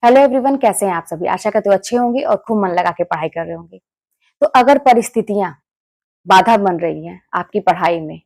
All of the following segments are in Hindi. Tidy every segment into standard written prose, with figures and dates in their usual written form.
हेलो एवरीवन, कैसे हैं आप सभी। आशा करते हो अच्छे होंगे और खूब मन लगा के पढ़ाई कर रहे होंगे। तो अगर परिस्थितियां बाधा बन रही हैं आपकी पढ़ाई में,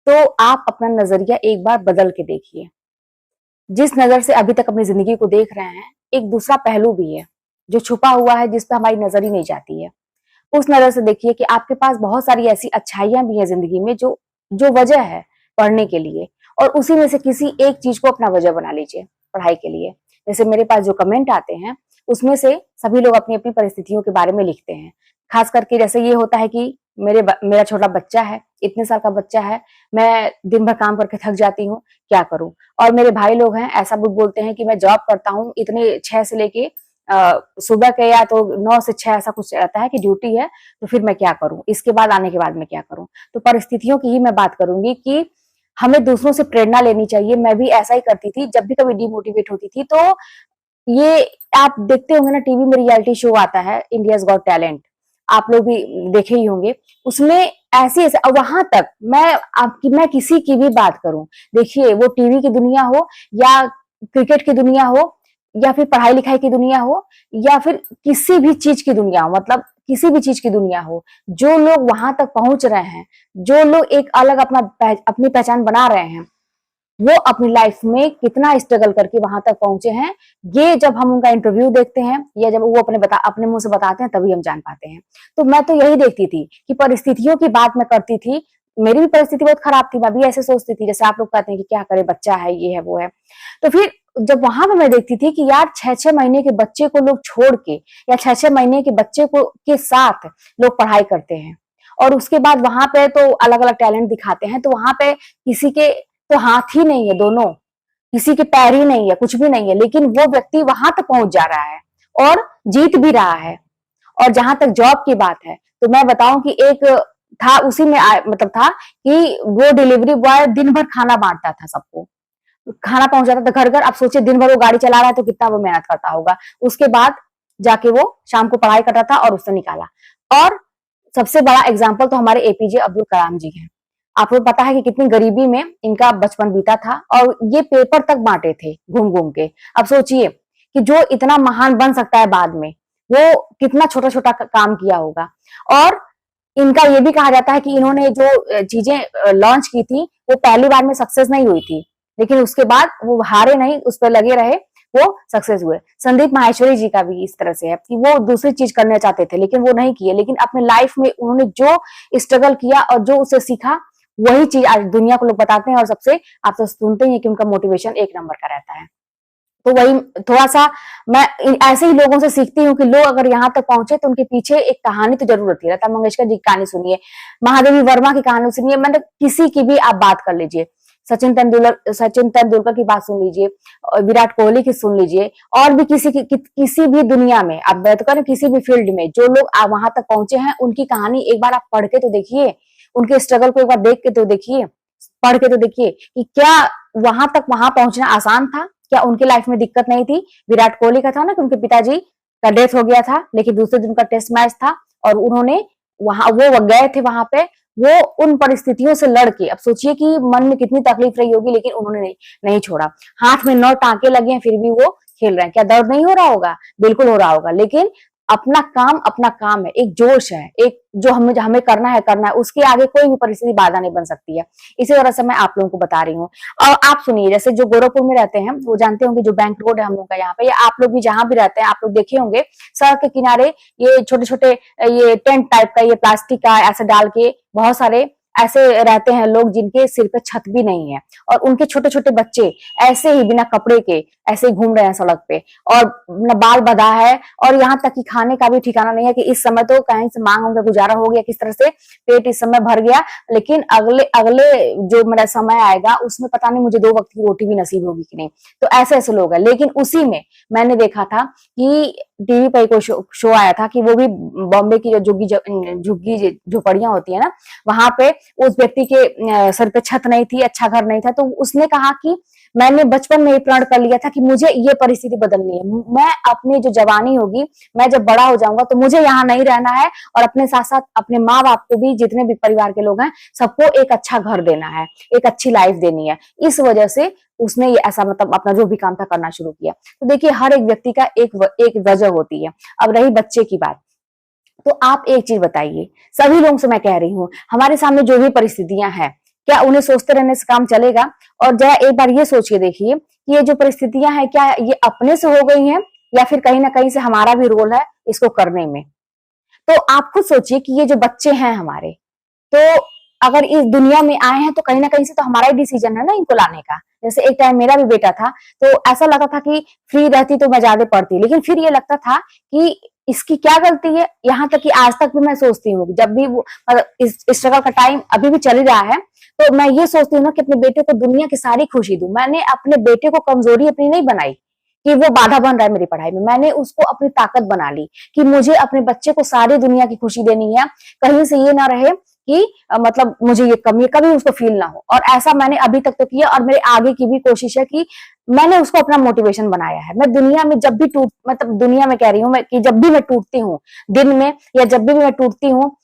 तो आप अपना नजरिया एक बार बदल के देखिए। जिस नजर से अभी तक अपनी जिंदगी को देख रहे हैं, एक दूसरा पहलू भी है जो छुपा हुआ है, जिस पर हमारी नजर ही नहीं जाती है। उस नजर से देखिए कि आपके पास बहुत सारी ऐसी अच्छाइयां भी हैं जिंदगी में जो जो वजह है पढ़ने के लिए, और उसी में से किसी एक चीज को अपना वजह बना लीजिए पढ़ाई के लिए। जैसे मेरे पास जो कमेंट आते हैं उसमें से सभी लोग अपनी अपनी परिस्थितियों के बारे में लिखते हैं। खास करके जैसे ये होता है कि मेरा छोटा बच्चा है, इतने साल का बच्चा है, मैं दिन भर काम करके थक जाती हूँ, क्या करूं। और मेरे भाई लोग हैं, ऐसा भी बोलते हैं कि मैं जॉब करता हूँ, इतने 6 से लेके सुबह के या तो 9 से 6 ऐसा कुछ रहता है कि ड्यूटी है, तो फिर मैं क्या करूं, इसके बाद आने के बाद मैं क्या करूं। तो परिस्थितियों की ही मैं बात करूंगी कि हमें दूसरों से प्रेरणा लेनी चाहिए। मैं भी ऐसा ही करती थी, जब भी कभी डिमोटिवेट होती थी। तो ये आप देखते होंगे ना, टीवी में रियलिटी शो आता है इंडियाज गॉट टैलेंट, आप लोग भी देखे ही होंगे। उसमें ऐसी ऐसे वहां तक मैं किसी की भी बात करूं, देखिए वो टीवी की दुनिया हो या क्रिकेट की दुनिया हो या फिर पढ़ाई लिखाई की दुनिया हो या फिर किसी भी चीज की दुनिया हो, मतलब किसी भी चीज की दुनिया हो, जो लोग वहां तक पहुंच रहे हैं, जो लोग एक अलग अपनी पहचान बना रहे हैं, वो अपनी लाइफ में कितना स्ट्रगल करके वहां तक पहुंचे हैं, ये जब हम उनका इंटरव्यू देखते हैं या जब वो अपने मुंह से बताते हैं तभी हम जान पाते हैं। तो मैं तो यही देखती थी कि परिस्थितियों की बात मैं करती थी। मेरी भी परिस्थिति बहुत खराब थी, मैं भी ऐसे सोचती थी जैसे आप लोग कहते हैं कि क्या करे, बच्चा है, ये है, वो है। तो फिर जब वहां पे मैं देखती थी कि यार 6-6 महीने के बच्चे को लोग छोड़ के या 6-6 महीने के बच्चे को के साथ लोग पढ़ाई करते हैं, और उसके बाद वहां पे तो अलग अलग टैलेंट दिखाते हैं। तो वहां पे किसी के तो हाथ ही नहीं है, दोनों, किसी के पैर ही नहीं है, कुछ भी नहीं है, लेकिन वो व्यक्ति वहां तक पहुंच जा रहा है और जीत भी रहा है। और जहां तक जॉब की बात है, तो मैं बताऊं कि एक था, उसी में मतलब था कि वो डिलीवरी बॉय दिन भर खाना बांटता था सबको, खाना पहुंचाता था घर घर। आप सोचिए दिन भर वो गाड़ी चला रहा है तो कितना वो मेहनत करता होगा। उसके बाद जाके वो शाम को पढ़ाई करता था और उससे निकाला। और सबसे बड़ा एग्जाम्पल तो हमारे एपीजे अब्दुल कलाम जी हैं। आपको पता है कि कितनी गरीबी में इनका बचपन बीता था और ये पेपर तक बांटे थे घूम घूम के। अब सोचिए कि जो इतना महान बन सकता है बाद में, वो कितना छोटा छोटा काम किया होगा। और इनका ये भी कहा जाता है कि इन्होंने जो चीजें लॉन्च की थी वो पहली बार में सक्सेस नहीं हुई थी, लेकिन उसके बाद वो हारे नहीं, उस पर लगे रहे, वो सक्सेस हुए। संदीप माहेश्वरी जी का भी इस तरह से है कि वो दूसरी चीज करना चाहते थे लेकिन वो नहीं किए, लेकिन अपने लाइफ में उन्होंने जो स्ट्रगल किया और जो उसे सीखा, वही चीज आज दुनिया को लोग बताते हैं। और सबसे आप तो सुनते ही हैं कि उनका मोटिवेशन एक नंबर का रहता है। तो वही थोड़ा सा मैं ऐसे ही लोगों से सीखती हूँ कि लोग अगर यहाँ तक पहुंचे तो उनके पीछे एक कहानी तो जरूर होती है। लता मंगेशकर जी की कहानी सुनिए, महादेवी वर्मा की कहानी सुनिए, मतलब किसी की भी आप बात कर लीजिए, सचिन तेंदुलकर की बात सुन लीजिए, विराट कोहली की सुन लीजिए, और भी किसी भी दुनिया में आप बात करें, किसी भी फील्ड में जो लोग वहां तक पहुंचे हैं, उनकी कहानी एक बार आप पढ़ के तो देखिए, उनके स्ट्रगल को एक बार देख के तो देखिए, पढ़ के तो देखिए कि क्या वहां पहुंचना आसान था, क्या उनकी लाइफ में दिक्कत नहीं थी। विराट कोहली का था ना कि उनके पिताजी का डेथ हो गया था, लेकिन दूसरे दिन का टेस्ट मैच था और उन्होंने वो गए थे वहां पे, वो उन परिस्थितियों से लड़के, अब सोचिए कि मन में कितनी तकलीफ रही होगी, लेकिन उन्होंने नहीं छोड़ा। हाथ में 9 टांके लगे हैं फिर भी वो खेल रहे हैं। क्या दर्द नहीं हो रहा होगा? बिल्कुल हो रहा होगा, लेकिन अपना काम है, एक जोश है, एक जो हमें करना है, उसके आगे कोई भी परिस्थिति बाधा नहीं बन सकती है। इसी तरह से मैं आप लोगों को बता रही हूँ। और आप सुनिए, जैसे जो गोरखपुर में रहते हैं वो जानते होंगे, जो बैंक रोड है हम लोग का यहाँ पे, या आप लोग भी जहां भी रहते हैं आप लोग देखे होंगे, सड़क के किनारे ये छोटे छोटे ये टेंट टाइप का, ये प्लास्टिक का ऐसे डाल के बहुत सारे ऐसे रहते हैं लोग जिनके सिर पे छत भी नहीं है, और उनके छोटे छोटे बच्चे ऐसे ही बिना कपड़े के ऐसे ही घूम रहे हैं सड़क पे, और न बाल बंधा है, और यहाँ तक कि खाने का भी ठिकाना नहीं है कि इस समय तो कहीं से मांग होंगे, गुजारा हो गया किस तरह से, पेट इस समय भर गया, लेकिन अगले अगले जो मेरा समय आएगा उसमें पता नहीं मुझे 2 वक्त की रोटी भी नसीब होगी कि नहीं। तो ऐसे ऐसे लोग हैं। लेकिन उसी में मैंने देखा था कि टीवी पर कोई शो आया था कि वो भी बॉम्बे की जो झुग्गी झोपड़ियां होती है ना, वहां पे उस व्यक्ति के सर पे छत नहीं थी, अच्छा घर नहीं था, तो उसने कहा कि मैंने बचपन में ही प्रण कर लिया था कि मुझे ये परिस्थिति बदलनी है, मैं अपनी जो जवानी होगी, मैं जब बड़ा हो जाऊंगा तो मुझे यहाँ नहीं रहना है, और अपने साथ साथ अपने माँ बाप को भी, जितने भी परिवार के लोग हैं सबको एक अच्छा घर देना है, एक अच्छी लाइफ देनी है। इस वजह से उसने ये ऐसा मतलब अपना जो भी काम था करना शुरू किया। तो देखिए हर एक व्यक्ति का एक वजह होती है। अब रही बच्चे की बात, तो आप एक चीज बताइए, सभी लोगों से मैं कह रही हूँ, हमारे सामने जो भी परिस्थितियां हैं, क्या उन्हें सोचते रहने से काम चलेगा? और जरा एक बार ये सोच के देखिए कि ये जो परिस्थितियां हैं क्या ये अपने से हो गई हैं या फिर कहीं ना कहीं से हमारा भी रोल है इसको करने में। तो आप खुद सोचिए कि ये जो बच्चे हैं हमारे, तो अगर इस दुनिया में आए हैं तो कहीं ना कहीं से तो हमारा ही डिसीजन है ना इनको लाने का। जैसे एक टाइम मेरा भी बेटा था, तो ऐसा लगा था कि फ्री रहती तो मैं ज्यादा पढ़ती, लेकिन फिर ये लगता था कि इसकी क्या गलती है। यहाँ तक कि आज तक भी मैं सोचती हूँ, जब भी वो मतलब इस स्ट्रगल का टाइम अभी भी चल ही रहा है, तो मैं ये सोचती हूँ ना कि अपने बेटे को दुनिया की सारी खुशी दूं। मैंने अपने बेटे को कमजोरी अपनी नहीं बनाई कि वो बाधा बन रहा है मेरी पढ़ाई में, मैंने उसको अपनी ताकत बना ली कि मुझे अपने बच्चे को सारी दुनिया की खुशी देनी है। कहीं से ये ना रहे कि मतलब मुझे ये कमी कभी उसको फील ना हो। और ऐसा मैंने अभी तक तो किया और मेरे आगे की भी कोशिश है कि मैंने उसको अपना मोटिवेशन बनाया है। मैं दुनिया में जब भी मतलब दुनिया में कह रही हूँ मैं कि जब भी मैं टूटती हूँ दिन में या जब भी मैं टूटती हूँ,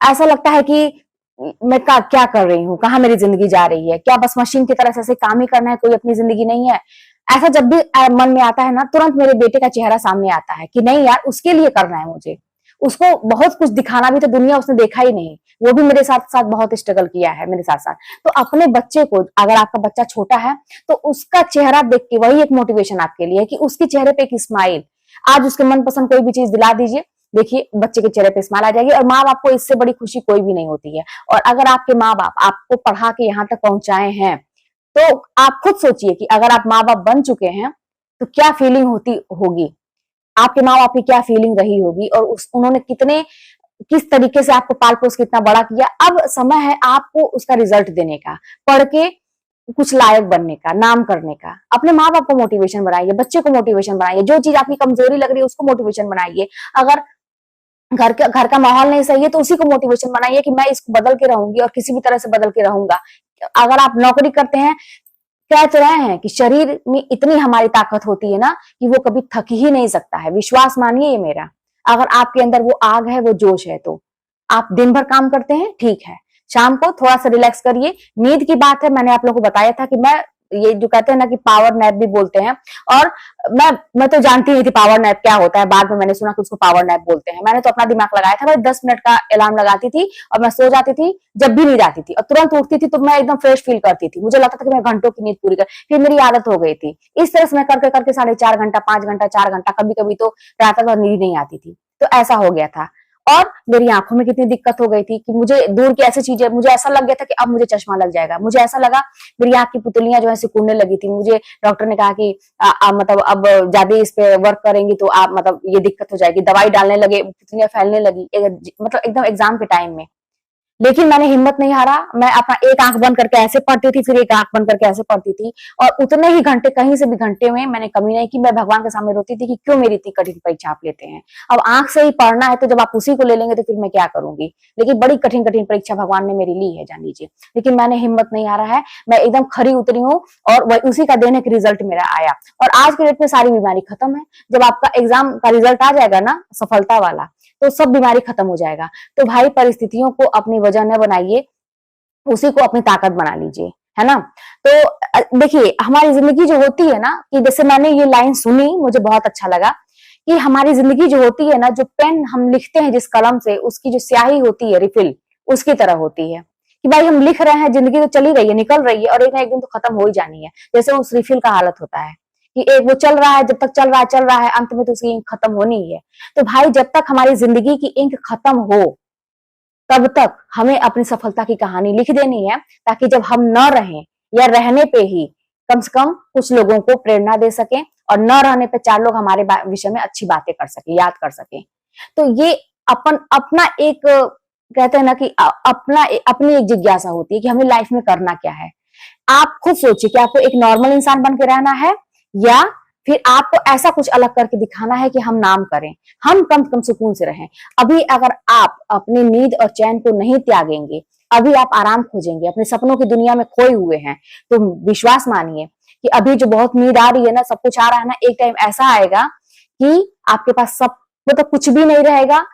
ऐसा लगता है कि मैं क्या कर रही हूँ, कहाँ मेरी जिंदगी जा रही है, क्या बस मशीन की तरह से ऐसे काम ही करना है, कोई अपनी जिंदगी नहीं है। ऐसा जब भी मन में आता है ना, तुरंत मेरे बेटे का चेहरा सामने आता है कि नहीं यार उसके लिए करना है मुझे, उसको बहुत कुछ दिखाना भी तो दुनिया उसने देखा ही नहीं, वो भी मेरे साथ साथ बहुत स्ट्रगल किया है मेरे साथ साथ। तो अपने बच्चे को, अगर आपका बच्चा छोटा है तो उसका चेहरा देख के वही एक मोटिवेशन आपके लिए है कि उसके चेहरे पे एक स्माइल, आज उसके मनपसंद कोई भी चीज दिला दीजिए, देखिए बच्चे के चेहरे पे स्माइल आ जाएगी। और माँ बाप को इससे बड़ी खुशी कोई भी नहीं होती है। और अगर आपके माँ बाप आपको पढ़ा के यहाँ तक पहुंचाए हैं, तो आप खुद सोचिए कि अगर आप माँ बाप बन चुके हैं तो क्या फीलिंग होती होगी, आपके माँ बाप की क्या फीलिंग रही होगी, और उन्होंने किस तरीके से आपको पाल पोस के इतना बड़ा किया। अब समय है आपको उसका रिजल्ट देने का, पढ़ के कुछ लायक बनने का, नाम करने का। अपने माँ बाप को मोटिवेशन बनाइए, बच्चे को मोटिवेशन बनाइए, जो चीज आपकी कमजोरी लग रही है उसको मोटिवेशन बनाइए। अगर घर का माहौल नहीं सही है तो उसी को मोटिवेशन बनाइए कि मैं इसको बदल के रहूंगी और किसी भी तरह से बदल के रहूंगा। अगर आप नौकरी करते हैं, कह तो रहे हैं कि शरीर में इतनी हमारी ताकत होती है ना कि वो कभी थक ही नहीं सकता है, विश्वास मानिए ये मेरा। अगर आपके अंदर वो आग है, वो जोश है, तो आप दिन भर काम करते हैं, ठीक है, शाम को थोड़ा सा रिलैक्स करिए। नींद की बात है, मैंने आप लोगों को बताया था कि मैं ये जो कहते हैं ना कि पावर नैप भी बोलते हैं, और मैं तो जानती नहीं थी पावर नैप क्या होता है, बाद में मैंने सुना कि उसको पावर नैप बोलते हैं। मैंने तो अपना दिमाग लगाया था, भाई 10 मिनट का अलार्म लगाती थी और मैं सो जाती थी जब भी नींद आती थी, और तुरंत उठती थी तो मैं एकदम फ्रेश फील करती थी, मुझे लगता था कि मैं घंटों की नींद पूरी कर, फिर मेरी आदत हो गई थी। इस तरह से मैं करके करके 4.5 घंटा 5 घंटा 4 घंटा, कभी कभी तो रात भर नींद नहीं आती थी। तो ऐसा हो गया था। और मेरी आंखों में कितनी दिक्कत हो गई थी कि मुझे दूर की ऐसी चीजें, मुझे ऐसा लग गया था कि अब मुझे चश्मा लग जाएगा। मुझे ऐसा लगा मेरी आंख की पुतलियां जो है सिकुड़ने लगी थी। मुझे डॉक्टर ने कहा कि मतलब अब ज्यादा इस पे वर्क करेंगी तो आप मतलब ये दिक्कत हो जाएगी, दवाई डालने लगे, पुतलियां फैलने लगी, मतलब एकदम एग्जाम के टाइम में। लेकिन मैंने हिम्मत नहीं हारा, मैं अपना एक आंख बंद करके ऐसे पढ़ती थी, फिर एक आंख बंद करके ऐसे पढ़ती थी, और उतने ही घंटे, कहीं से भी घंटे में मैंने कमी नहीं की। मैं भगवान के सामने रोती थी कि क्यों मेरी इतनी कठिन परीक्षा आप लेते हैं, अब आंख से ही पढ़ना है तो जब आप उसी को ले लेंगे तो फिर मैं क्या करूंगी। लेकिन बड़ी कठिन कठिन परीक्षा भगवान ने मेरी ली है, जान लीजिए। लेकिन मैंने हिम्मत नहीं हारा है, मैं एकदम खरी उतरी हूँ, और वही उसी का देने के रिजल्ट मेरा आया। और आज के डेट में सारी बीमारी खत्म है। जब आपका एग्जाम का रिजल्ट आ जाएगा ना सफलता वाला, तो सब बीमारी खत्म हो जाएगा। तो भाई परिस्थितियों को अपनी वजह न बनाइए, उसी को अपनी ताकत बना लीजिए, है ना। तो देखिए हमारी जिंदगी जो होती है ना, कि जैसे मैंने ये लाइन सुनी, मुझे बहुत अच्छा लगा कि हमारी जिंदगी जो होती है ना, जो पेन हम लिखते हैं जिस कलम से, उसकी जो स्याही होती है रिफिल, उसकी तरह होती है कि भाई हम लिख रहे हैं, जिंदगी तो चली रही है, निकल रही है, और एक ना एक दिन तो खत्म हो ही जानी है। जैसे उस रिफिल का हालत होता है कि एक वो चल रहा है, जब तक चल रहा है, अंत में तो उसकी इंक खत्म होनी ही है। तो भाई जब तक हमारी जिंदगी की इंक खत्म हो, तब तक हमें अपनी सफलता की कहानी लिख देनी है, ताकि जब हम न रहें या रहने पे ही कम से कम कुछ लोगों को प्रेरणा दे सकें, और न रहने पे 4 लोग हमारे विषय में अच्छी बातें कर सके, याद कर सके। तो ये अपना एक कहते हैं ना कि अपनी एक जिज्ञासा होती है कि हमें लाइफ में करना क्या है। आप खुद सोचिए कि आपको एक नॉर्मल इंसान बन के रहना है, या फिर आपको ऐसा कुछ अलग करके दिखाना है कि हम नाम करें, हम कम से कम सुकून से रहें। अभी अगर आप अपनी नींद और चैन को नहीं त्यागेंगे, अभी आप आराम खोजेंगे, अपने सपनों की दुनिया में खोए हुए हैं, तो विश्वास मानिए कि अभी जो बहुत नींद आ रही है ना, सब कुछ आ रहा है ना, एक टाइम ऐसा आएगा कि आपके पास सब मतलब कुछ भी नहीं रहेगा,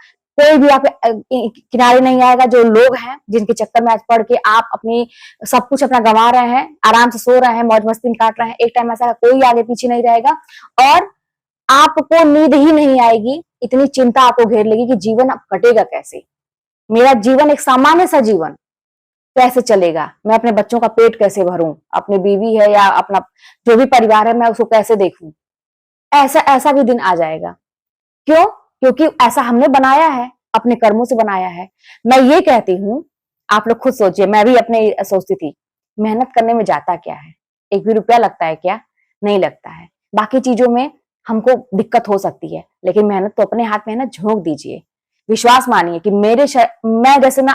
कोई भी आप किनारे नहीं आएगा। जो लोग हैं जिनके चक्कर में आज पढ़ के आप अपनी सब कुछ अपना गंवा रहे हैं, आराम से सो रहे हैं, मौज मस्ती में काट रहे हैं, एक टाइम ऐसा कोई आगे पीछे नहीं रहेगा और आपको नींद ही नहीं आएगी। इतनी चिंता आपको घेर लेगी कि जीवन अब कटेगा कैसे, मेरा जीवन एक सामान्य सा जीवन कैसे चलेगा, मैं अपने बच्चों का पेट कैसे भरूं, अपनी बीवी है या अपना जो भी परिवार है मैं उसको कैसे देखूं। ऐसा ऐसा भी दिन आ जाएगा। क्यों? क्योंकि ऐसा हमने बनाया है, अपने कर्मों से बनाया है। मैं ये कहती हूं, आप लोग खुद सोचिए, मैं भी अपने सोचती थी, मेहनत करने में जाता क्या है, एक भी रुपया लगता है क्या? नहीं लगता है। बाकी चीजों में हमको दिक्कत हो सकती है, लेकिन मेहनत तो अपने हाथ में है ना, झोंक दीजिए। विश्वास मानिए कि मैं जैसे ना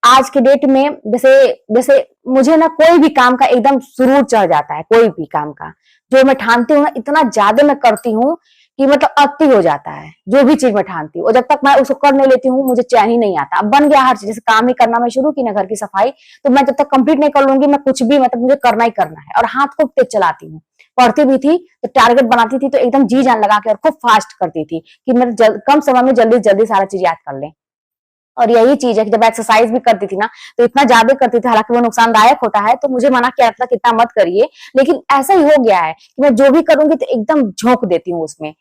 आज के डेट में जैसे जैसे मुझे ना कोई भी काम का एकदम सुरूर चढ़ जाता है। कोई भी काम का जो मैं ठानती हूँ ना, इतना ज्यादा मैं करती हूँ कि मतलब अति हो जाता है। जो भी चीज मैं ठानती हूँ और जब तक मैं उसको कर नहीं लेती हूँ मुझे चैन ही नहीं आता। अब बन गया हर चीज, जैसे काम ही करना मैं शुरू की ना घर की सफाई, तो मैं जब तक कंप्लीट नहीं कर लूंगी मैं कुछ भी मतलब मुझे करना ही करना है। और हाथ खूब तेज चलाती हूँ। पढ़ती भी थी तो टारगेट बनाती थी तो एकदम जी जान लगा के और खूब फास्ट करती थी कि मैं कम समय में जल्दी जल्दी सारा चीज याद कर लें। और यही चीज है कि जब एक्सरसाइज भी करती थी ना तो इतना ज्यादा करती थी, हालांकि वो नुकसानदायक होता है तो मुझे मना किया था कि इतना मत करिए, लेकिन ऐसा ही हो गया है कि मैं जो भी करूंगी तो एकदम झोंक देती हूँ उसमें।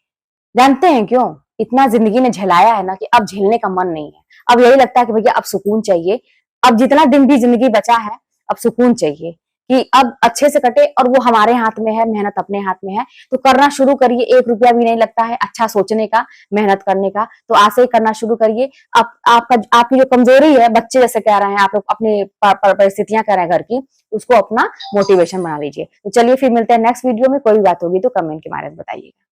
जानते हैं क्यों? इतना जिंदगी में झेलाया है ना कि अब झेलने का मन नहीं है। अब यही लगता है कि भैया अब सुकून चाहिए। अब जितना दिन भी जिंदगी बचा है अब सुकून चाहिए कि अब अच्छे से कटे, और वो हमारे हाथ में है, मेहनत अपने हाथ में है। तो करना शुरू करिए, एक रुपया भी नहीं लगता है अच्छा सोचने का, मेहनत करने का। तो आज से ही करना शुरू करिए। आपकी जो कमजोरी है, बच्चे जैसे कह रहे हैं, आप लोग अपनी परिस्थितियां कह रहे हैं घर की, उसको अपना मोटिवेशन बना लीजिए। तो चलिए फिर मिलते हैं नेक्स्ट वीडियो में। कोई बात होगी तो कमेंट के माध्यम से बताइएगा।